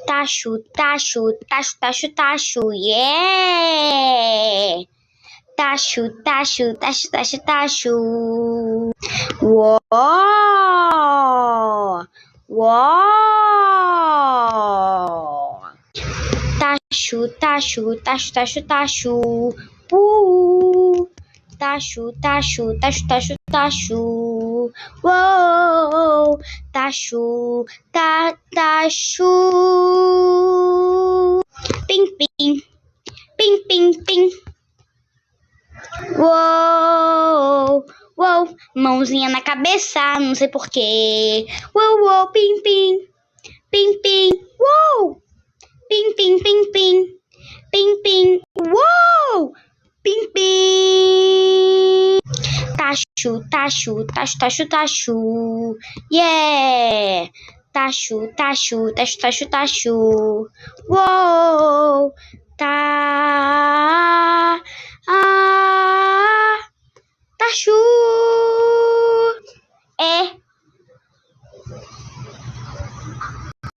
Tacho, tacho, tacho, tacho, tacho, yeah! Tacho, tacho, tacho, tacho, tacho. Uó! Uó! Tacho, tacho, tacho, tacho, tacho. Tacho, tacho, tacho, tacho, tacho. Uou! Tacho, tacho. Pim, pim, pim, pim, pim. Uou, uou, mãozinha na cabeça, não sei porquê. Uou, uou, pim, pim, pim, pim, uou, pim, pim, pim, pim, pim, pim, uou, pim, pim. Tacho, tacho, tacho, tacho, tacho, yeah. Tacho, tacho, tacho, tacho, tacho, uou, tá, tacho. É